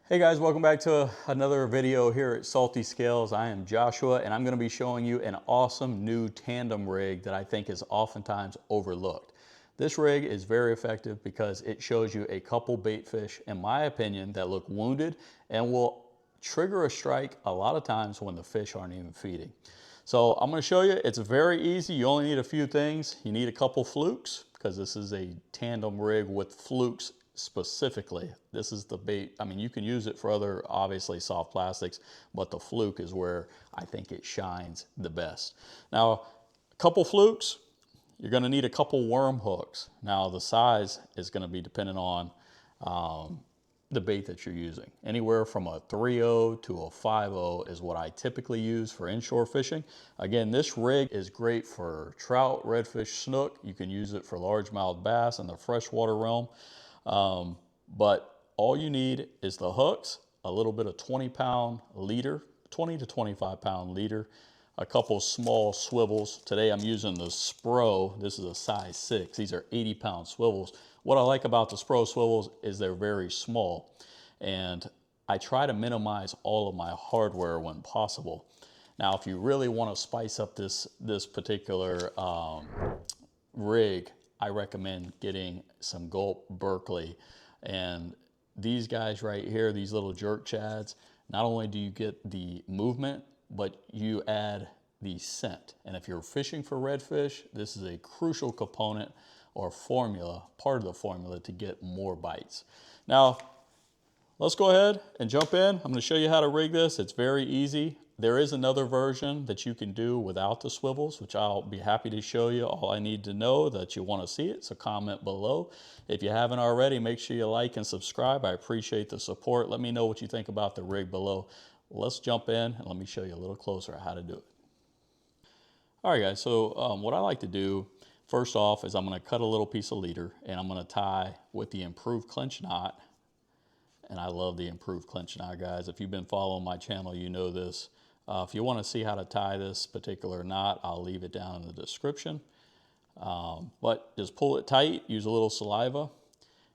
Hey guys, welcome back to another video here at Salty Scales. I am Joshua and I'm going to be showing you an awesome new tandem rig that I think is oftentimes overlooked. This rig is very effective because it shows you a couple bait fish, in my opinion, that look wounded and will trigger a strike a lot of times when the fish aren't even feeding. So I'm going to show you, it's very easy. You only need a few things. You need a couple flukes because this is a tandem rig with flukes specifically. This is the bait. I mean, you can use it for other obviously soft plastics, but the fluke is where I think it shines the best. Now, a couple flukes, you're going to need a couple worm hooks. Now, the size is going to be dependent on the bait that you're using. Anywhere from a 3/0 to a 5/0 is what I typically use for inshore fishing. Again, this rig is great for trout, redfish, snook. You can use it for largemouth bass in the freshwater realm. But all you need is the hooks, a little bit of 20-pound leader, 20 to 25-pound leader, a couple small swivels. Today I'm using the Spro. This is a size 6. These are 80-pound swivels. What I like about the Spro swivels is they're very small, and I try to minimize all of my hardware when possible. Now, if you really want to spice up this particular rig, I recommend getting some Gulp Berkeley. And these guys right here, these little jerk chads, not only do you get the movement, but you add the scent. And if you're fishing for redfish, this is a crucial component or formula, part of the formula to get more bites. Now, let's go ahead and jump in. I'm going to show you how to rig this. It's very easy. There is another version that you can do without the swivels, which I'll be happy to show you. All I need to know that you want to see it, so comment below. If you haven't already, make sure you like and subscribe. I appreciate the support. Let me know what you think about the rig below. Let's jump in and let me show you a little closer how to do it. All right, guys, so what I like to do, first off, is I'm going to cut a little piece of leader, and I'm going to tie with the improved clinch knot. And I love the improved clinch knot, guys. If you've been following my channel, you know this. If you want to see how to tie this particular knot, I'll leave it down in the description. But just pull it tight, use a little saliva,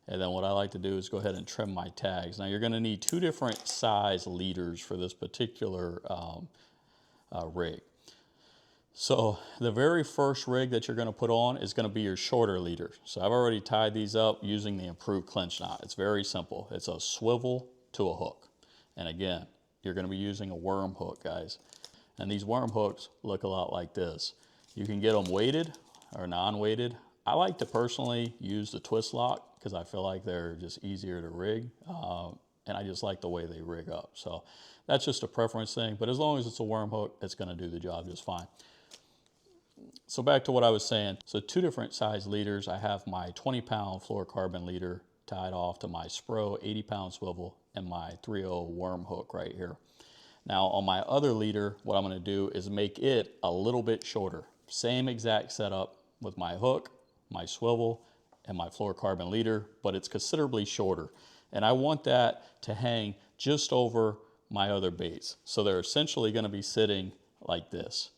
and then what I like to do is go ahead and trim my tags. Now, you're going to need two different size leaders for this particular rig. So the very first rig that you're going to put on is going to be your shorter leader. So I've already tied these up using the improved clinch knot. It's very simple. It's a swivel to a hook. And again, you're going to be using a worm hook, guys. And these worm hooks look a lot like this. You can get them weighted or non-weighted. I like to personally use the Twistlock because I feel like they're just easier to rig. And I just like the way they rig up. So that's just a preference thing. But as long as it's a worm hook, it's going to do the job just fine. So back to what I was saying. So two different size leaders. I have my 20-pound fluorocarbon leader tied off to my Spro 80-pound swivel and my 3/0 worm hook right here. Now on my other leader, what I'm going to do is make it a little bit shorter. Same exact setup with my hook, my swivel, and my fluorocarbon leader, but it's considerably shorter. And I want that to hang just over my other baits. So they're essentially going to be sitting like this.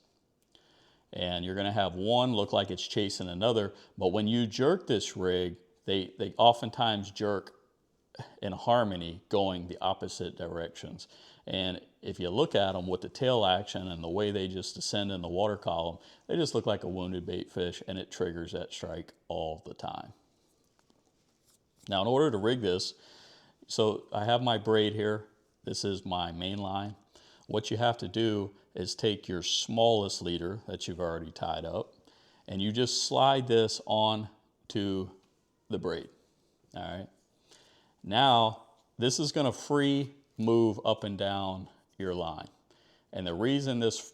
And you're going to have one look like it's chasing another, but when you jerk this rig, they oftentimes jerk in harmony going the opposite directions. And if you look at them with the tail action and the way they just descend in the water column, they just look like a wounded bait fish, and it triggers that strike all the time. Now, in order to rig this, so I have my braid here. This is my main line. What you have to do is take your smallest leader that you've already tied up, and you just slide this on to the braid. All right. Now, this is going to free move up and down your line. And the reason this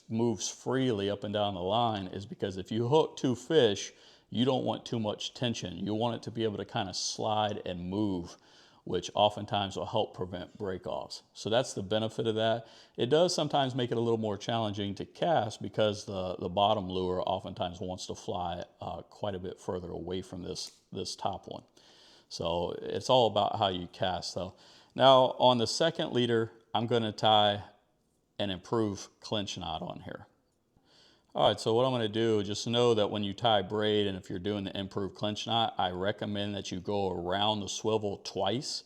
moves freely up and down the line is because if you hook two fish, you don't want too much tension. You want it to be able to kind of slide and move, which oftentimes will help prevent breakoffs. So that's the benefit of that. It does sometimes make it a little more challenging to cast because the bottom lure oftentimes wants to fly quite a bit further away from this top one. So it's all about how you cast though. Now on the second leader, I'm going to tie an improved clinch knot on here. All right, so what I'm going to do, just know that when you tie braid and if you're doing the improved clinch knot, I recommend that you go around the swivel twice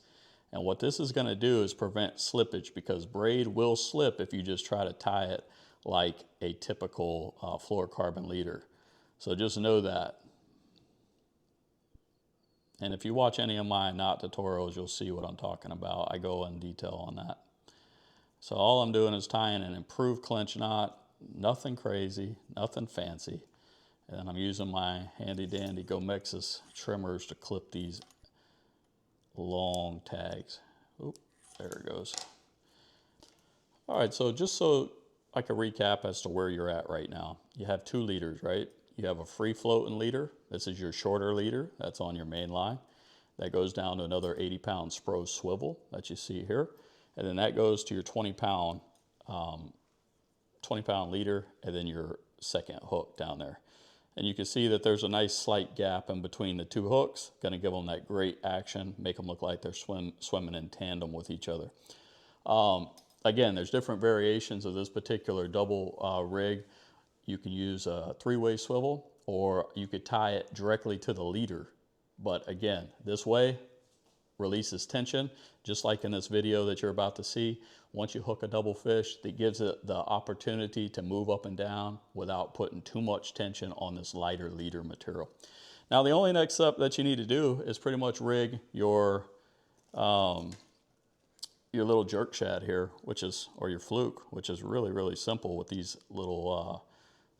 And what this is going to do is prevent slippage, because braid will slip if you just try to tie it like a typical fluorocarbon leader. So just know that. And if you watch any of my knot tutorials, you'll see what I'm talking about. I go in detail on that. So all I'm doing is tying an improved clinch knot, nothing crazy, nothing fancy. And I'm using my handy dandy Gomexus trimmers to clip these long tags. Oop, there it goes. All right, so just so I can recap as to where you're at right now. You have two leaders, right? You have a free floating leader. This is your shorter leader. That's on your main line. That goes down to another 80-pound Spro swivel that you see here. And then that goes to your 20-pound leader, and then your second hook down there. And you can see that there's a nice slight gap in between the two hooks. Going to give them that great action, make them look like they're swimming in tandem with each other. Again, there's different variations of this particular double rig. You can use a three-way swivel, or you could tie it directly to the leader. But again, this way releases tension, just like in this video that you're about to see. Once you hook a double fish, that gives it the opportunity to move up and down without putting too much tension on this lighter leader material. Now, the only next step that you need to do is pretty much rig your little jerk shad here, or your fluke, which is really simple with these little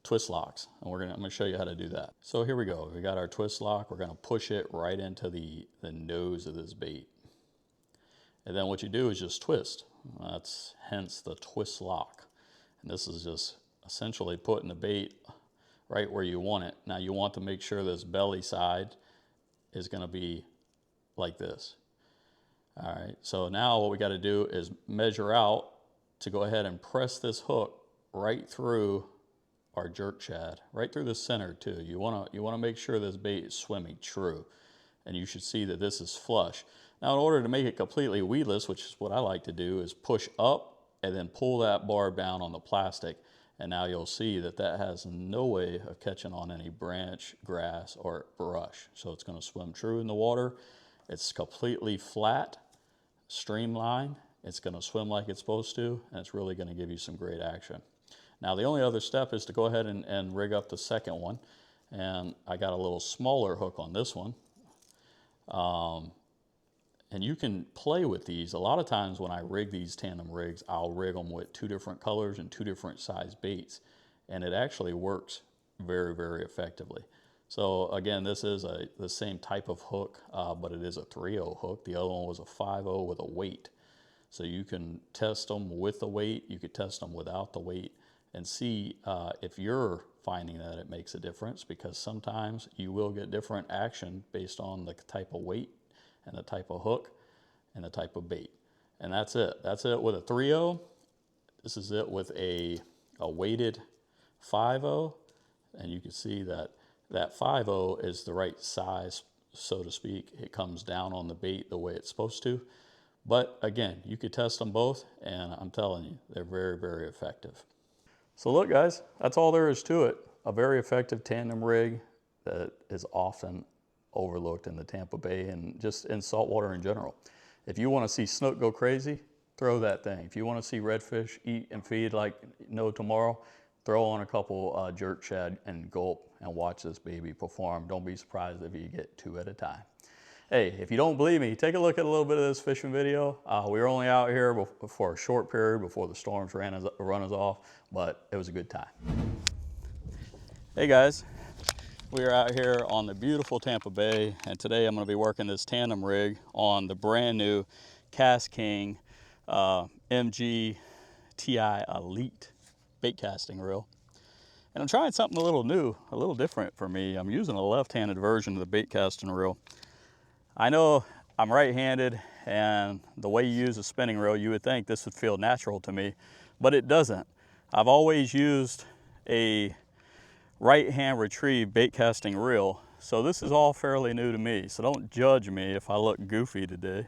Twistlocks. And I'm gonna show you how to do that. So here we go. We got our Twistlock. We're gonna push it right into the nose of this bait. And then what you do is just twist. That's hence the Twistlock. And this is just essentially putting the bait right where you want it. Now you want to make sure this belly side is gonna be like this. All right, so now what we gotta do is measure out to go ahead and press this hook right through our jerk shad, right through the center too. You wanna make sure this bait is swimming true. And you should see that this is flush. Now, in order to make it completely weedless, which is what I like to do, is push up and then pull that barb down on the plastic. And now you'll see that that has no way of catching on any branch, grass, or brush. So it's gonna swim true in the water. It's completely flat, streamlined. It's gonna swim like it's supposed to, and it's really gonna give you some great action. Now, the only other step is to go ahead and rig up the second one. And I got a little smaller hook on this one. And you can play with these. A lot of times when I rig these tandem rigs, I'll rig them with two different colors and two different size baits. And it actually works very effectively. So again, this is the same type of hook, but it is a 3/0 hook. The other one was a 5/0 with a weight. So you can test them with the weight. You could test them without the weight and see if you're finding that it makes a difference, because sometimes you will get different action based on the type of weight and the type of hook and the type of bait. And that's it. That's it with a 3/0. This is it with a weighted 5/0. And you can see that that 5/0 is the right size, so to speak. It comes down on the bait the way it's supposed to. But again, you could test them both, and I'm telling you, they're very effective. So look, guys, that's all there is to it. A very effective tandem rig that is often overlooked in the Tampa Bay and just in saltwater in general. If you want to see snook go crazy, throw that thing. If you want to see redfish eat and feed like no tomorrow, throw on a couple jerk shad and gulp and watch this baby perform. Don't be surprised if you get 2 at a time. Hey, if you don't believe me, take a look at a little bit of this fishing video. We were only out here for a short period before the storms run us off, but it was a good time. Hey guys, we are out here on the beautiful Tampa Bay, and today I'm going to be working this tandem rig on the brand new Cast King MG TI Elite bait casting reel. And I'm trying something a little new, a little different for me. I'm using a left-handed version of the bait casting reel. I know I'm right-handed, and the way you use a spinning reel, you would think this would feel natural to me, but it doesn't. I've always used a right-hand retrieve bait casting reel, so this is all fairly new to me, so don't judge me if I look goofy today.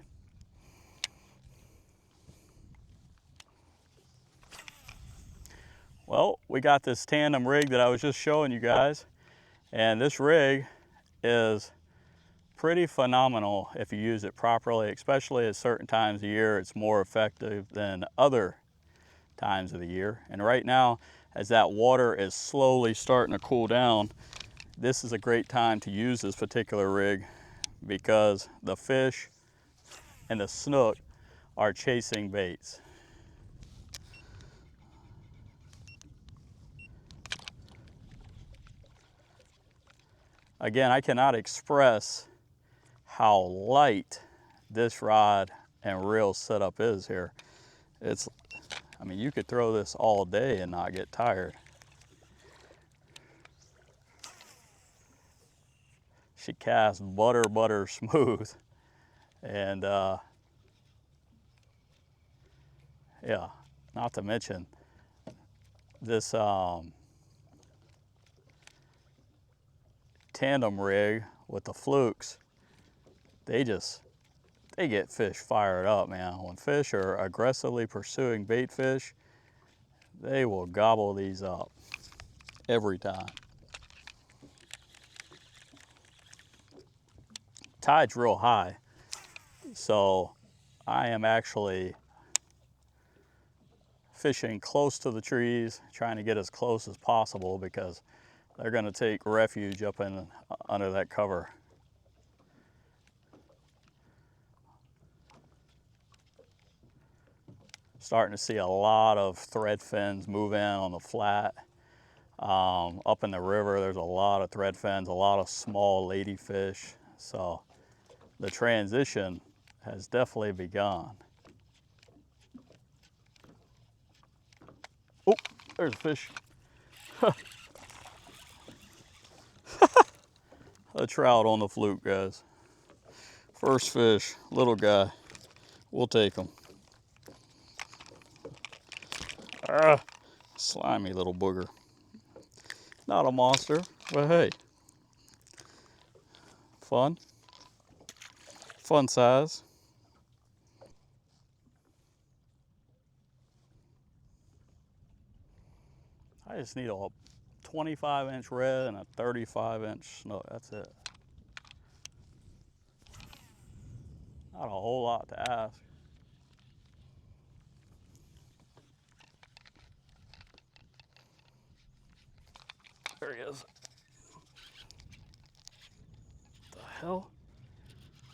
Well, we got this tandem rig that I was just showing you guys, and this rig is pretty phenomenal if you use it properly, especially at certain times of year. It's more effective than other times of the year. And right now, as that water is slowly starting to cool down, this is a great time to use this particular rig because the fish and the snook are chasing baits. Again, I cannot express how light this rod and reel setup is here. I mean, you could throw this all day and not get tired. She casts butter smooth. And yeah, not to mention this tandem rig with the flukes, they get fish fired up, man. When fish are aggressively pursuing bait fish, they will gobble these up every time. Tide's real high, so I am actually fishing close to the trees, trying to get as close as possible because they're going to take refuge up in under that cover. Starting to see a lot of thread fins move in on the flat. Up in the river, there's a lot of thread fins, a lot of small ladyfish. So the transition has definitely begun. Oh, there's a fish. A trout on the fluke, guys. First fish, little guy. We'll take him. Slimy little booger. Not a monster, but hey. Fun. Fun size. I just need a 25-inch red and a 35-inch snook. That's it. Not a whole lot to ask. There he is. What the hell?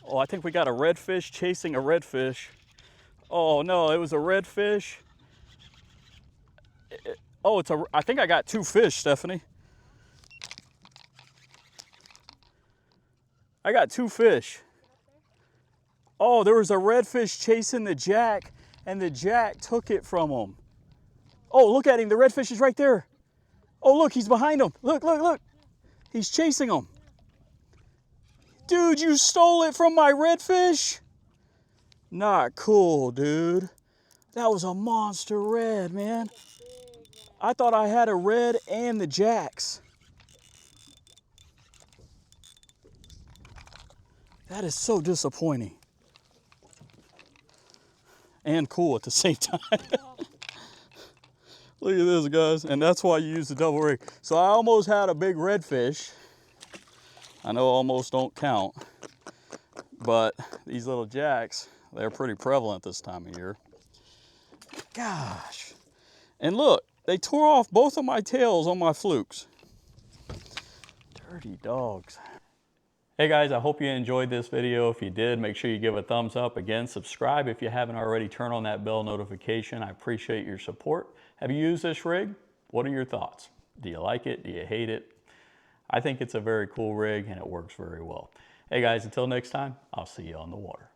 Oh, I think we got a redfish chasing a redfish. Oh no, it was a redfish. Oh, I think I got two fish, Stephanie. I got two fish. Oh, there was a redfish chasing the jack, and the jack took it from him. Oh, look at him. The redfish is right there. Oh, look, he's behind him. Look, look, look. He's chasing him. Dude, you stole it from my redfish? Not cool, dude. That was a monster red, man. I thought I had a red and the jacks. That is so disappointing. And cool at the same time. Look at this, guys. And that's why you use the double rig. So I almost had a big redfish. I know almost don't count. But these little jacks, they're pretty prevalent this time of year. Gosh. And look, they tore off both of my tails on my flukes. Dirty dogs. Hey guys, I hope you enjoyed this video. If you did, make sure you give a thumbs up. Again, subscribe if you haven't already. Turn on that bell notification. I appreciate your support. Have you used this rig? What are your thoughts? Do you like it? Do you hate it? I think it's a very cool rig and it works very well. Hey guys, until next time, I'll see you on the water.